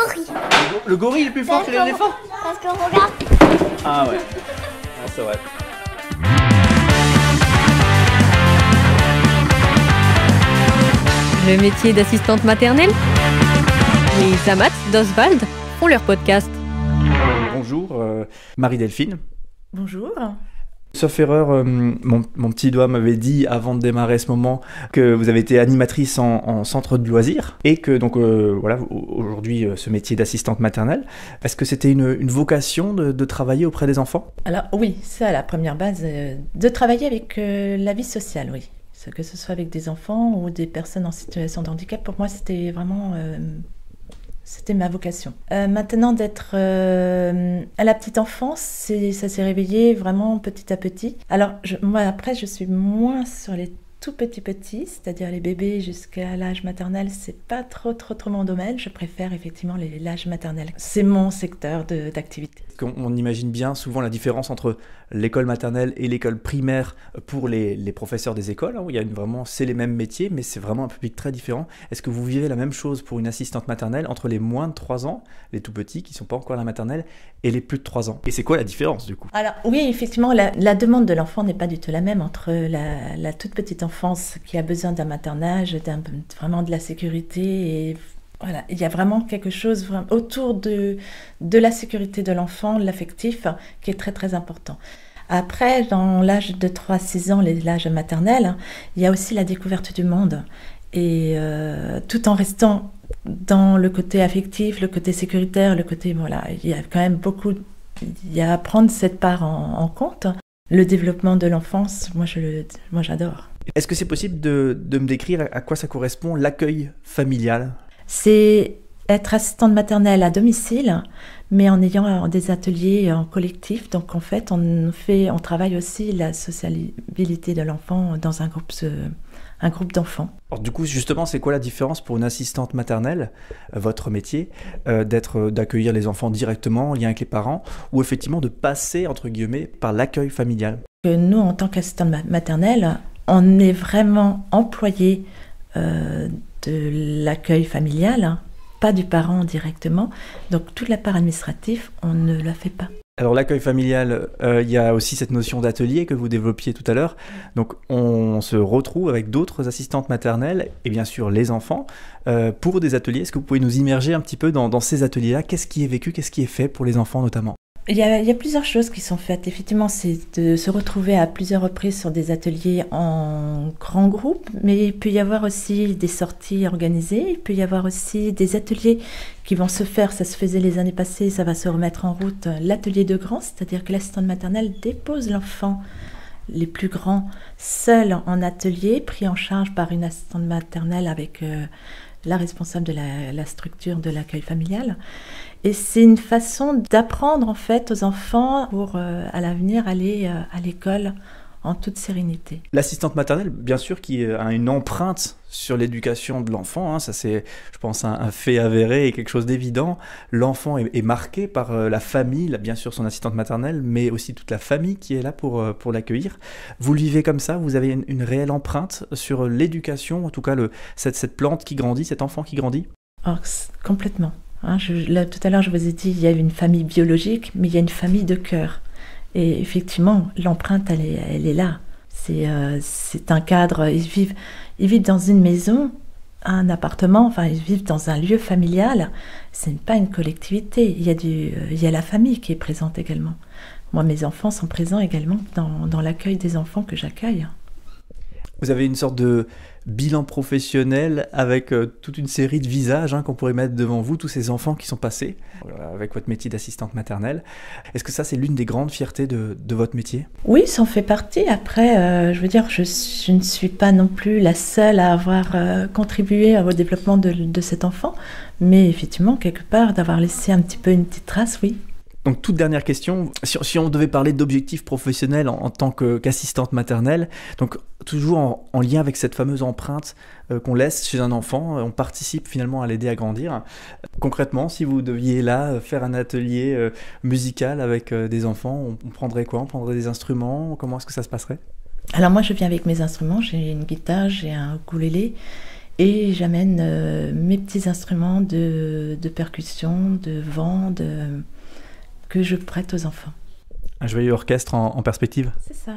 gorille. Le gorille est plus fort que l'éléphant? Parce qu'on regarde. Ah ouais, ah, c'est vrai. Le métier d'assistante maternelle, les Amat d'Oswald font leur podcast. Bonjour, Marie-Delphine. Bonjour. Sauf erreur, mon petit doigt m'avait dit avant de démarrer ce moment que vous avez été animatrice en centre de loisirs et que donc voilà aujourd'hui ce métier d'assistante maternelle. Est-ce que c'était une vocation de travailler auprès des enfants? Alors oui, c'est à la première base de travailler avec la vie sociale, oui. Que ce soit avec des enfants ou des personnes en situation de handicap, pour moi c'était vraiment c'était ma vocation. Maintenant d'être à la petite enfance, ça s'est réveillé vraiment petit à petit. Alors moi après je suis moins sur les tout petits, c'est-à-dire les bébés jusqu'à l'âge maternel, c'est pas trop mon domaine. Je préfère effectivement l'âge maternel. C'est mon secteur d'activité. On imagine bien souvent la différence entre l'école maternelle et l'école primaire pour les professeurs des écoles, où il y a c'est les mêmes métiers, mais c'est vraiment un public très différent. Est-ce que vous vivez la même chose pour une assistante maternelle entre les moins de 3 ans, les tout petits qui ne sont pas encore à la maternelle, et les plus de 3 ans? Et c'est quoi la différence du coup? Alors oui, effectivement, la demande de l'enfant n'est pas du tout la même entre la toute petite enfance qui a besoin d'un maternage, vraiment de la sécurité et voilà, il y a vraiment quelque chose autour de la sécurité de l'enfant, l'affectif, qui est très important. Après, dans l'âge de 3-6 ans, l'âge maternel, il y a aussi la découverte du monde. Et tout en restant dans le côté affectif, le côté sécuritaire, le côté, voilà, il y a quand même il y a à prendre cette part en compte. Le développement de l'enfance, moi j'adore. Est-ce que c'est possible de me décrire à quoi ça correspond l'accueil familial? C'est être assistante maternelle à domicile, mais en ayant des ateliers en collectif. Donc en fait, on travaille aussi la sociabilité de l'enfant dans un groupe d'enfants. Alors du coup, justement, c'est quoi la différence pour une assistante maternelle, votre métier, d'accueillir les enfants directement en lien avec les parents, ou effectivement de passer, entre guillemets, par l'accueil familial? Nous, en tant qu'assistante maternelle, on est vraiment employé de l'accueil familial, pas du parent directement. Donc toute la part administrative, on ne la fait pas. Alors l'accueil familial, il y a aussi cette notion d'atelier que vous développiez tout à l'heure. Donc on se retrouve avec d'autres assistantes maternelles et bien sûr les enfants pour des ateliers. Est-ce que vous pouvez nous immerger un petit peu dans ces ateliers-là? Qu'est-ce qui est vécu, qu'est-ce qui est fait pour les enfants notamment? Il y a plusieurs choses qui sont faites. Effectivement, c'est de se retrouver à plusieurs reprises sur des ateliers en grand groupe, mais il peut y avoir aussi des sorties organisées, il peut y avoir aussi des ateliers qui vont se faire, ça se faisait les années passées, ça va se remettre en route, l'atelier de grands, c'est-à-dire que l'assistante maternelle dépose l'enfant, les plus grands, seuls en atelier, pris en charge par une assistante maternelle avec la responsable de la structure de l'accueil familial. Et c'est une façon d'apprendre en fait aux enfants pour à l'avenir aller à l'école en toute sérénité. L'assistante maternelle, bien sûr, qui a une empreinte sur l'éducation de l'enfant, ça c'est, je pense, un fait avéré et quelque chose d'évident. L'enfant est marqué par la famille, bien sûr son assistante maternelle, mais aussi toute la famille qui est là pour l'accueillir. Vous le vivez comme ça? Vous avez une réelle empreinte sur l'éducation, en tout cas cette plante qui grandit, cet enfant qui grandit? Oh, complètement. Là, tout à l'heure, je vous ai dit, il y a une famille biologique, mais il y a une famille de cœur. Et effectivement, l'empreinte, elle est là. C'est un cadre. Ils vivent dans une maison, un appartement, enfin, ils vivent dans un lieu familial. Ce n'est pas une collectivité. Il y a la famille qui est présente également. Moi, mes enfants sont présents également dans l'accueil des enfants que j'accueille. Vous avez une sorte de bilan professionnel avec toute une série de visages qu'on pourrait mettre devant vous, tous ces enfants qui sont passés avec votre métier d'assistante maternelle. Est-ce que ça, c'est l'une des grandes fiertés de votre métier? Oui, ça en fait partie. Après, je veux dire, je ne suis pas non plus la seule à avoir contribué au développement de cet enfant, mais effectivement, quelque part, d'avoir laissé un petit peu une petite trace, oui. Donc, toute dernière question, si on devait parler d'objectifs professionnels en tant qu'assistante maternelle, donc toujours en lien avec cette fameuse empreinte qu'on laisse chez un enfant, on participe finalement à l'aider à grandir. Concrètement, si vous deviez là faire un atelier musical avec des enfants, on prendrait quoi? On prendrait des instruments? Comment est-ce que ça se passerait? Alors moi, je viens avec mes instruments, j'ai une guitare, j'ai un ukulélé, Et j'amène mes petits instruments de percussion, de vent, que je prête aux enfants. Un joyeux orchestre en perspective. C'est ça.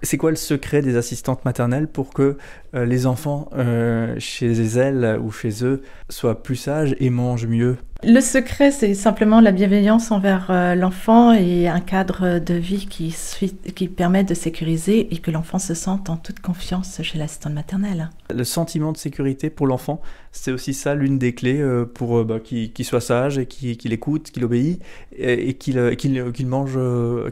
C'est quoi le secret des assistantes maternelles pour que les enfants chez elles ou chez eux soient plus sages et mangent mieux ? Le secret, c'est simplement la bienveillance envers l'enfant et un cadre de vie qui permet de sécuriser et que l'enfant se sente en toute confiance chez l'assistante maternelle. Le sentiment de sécurité pour l'enfant, c'est aussi ça l'une des clés pour qu'il soit sage et qu'il écoute, qu'il obéit et qu'il mange,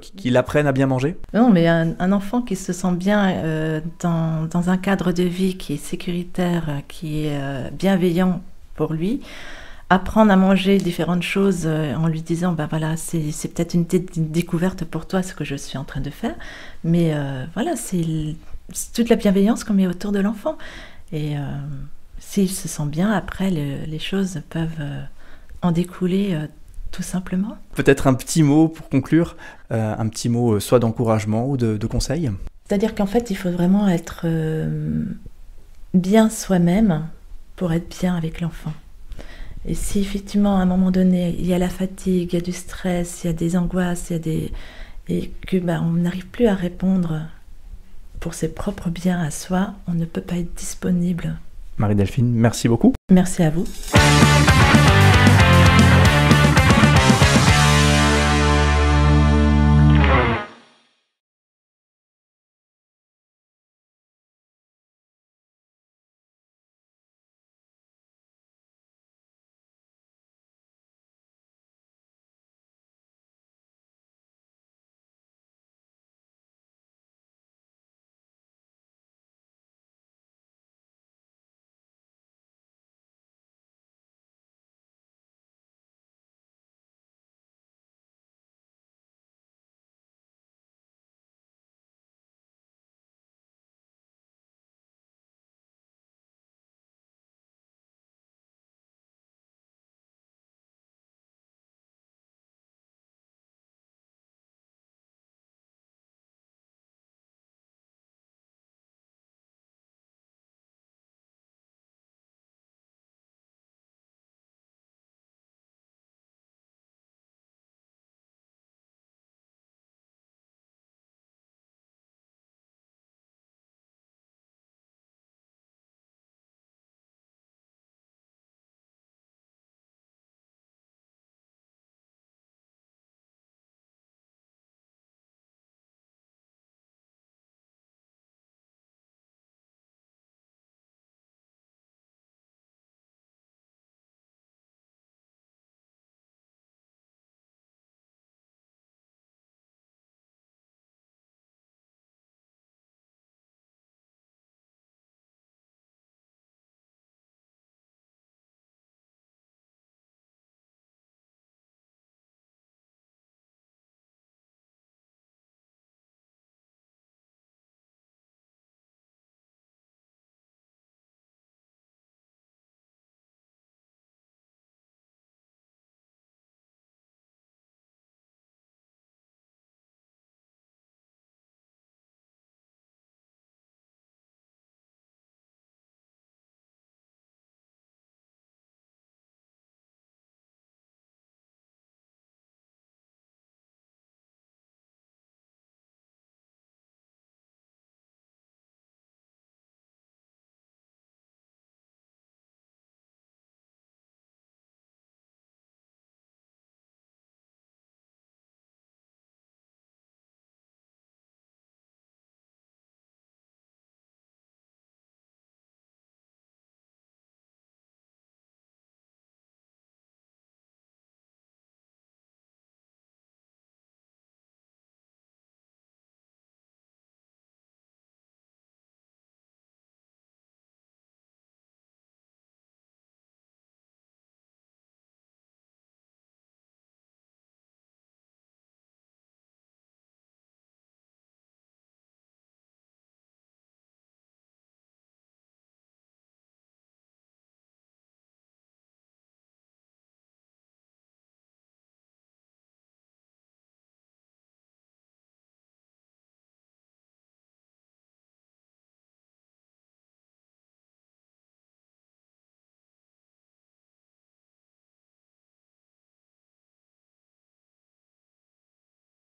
qu'il apprenne à bien manger. Non, mais un enfant qui se sent bien dans un cadre de vie qui est sécuritaire, qui est bienveillant pour lui, apprendre à manger différentes choses en lui disant voilà, c'est peut-être une découverte pour toi ce que je suis en train de faire, mais voilà, c'est toute la bienveillance qu'on met autour de l'enfant. Et s'il se sent bien, après les choses peuvent en découler tout simplement. Peut-être un petit mot pour conclure, un petit mot soit d'encouragement ou de conseil. C'est-à-dire qu'en fait, il faut vraiment être bien soi-même pour être bien avec l'enfant. Et si effectivement, à un moment donné, il y a la fatigue, il y a du stress, il y a des angoisses, et que on n'arrive plus à répondre pour ses propres biens à soi, on ne peut pas être disponible. Marie-Delphine, merci beaucoup. Merci à vous.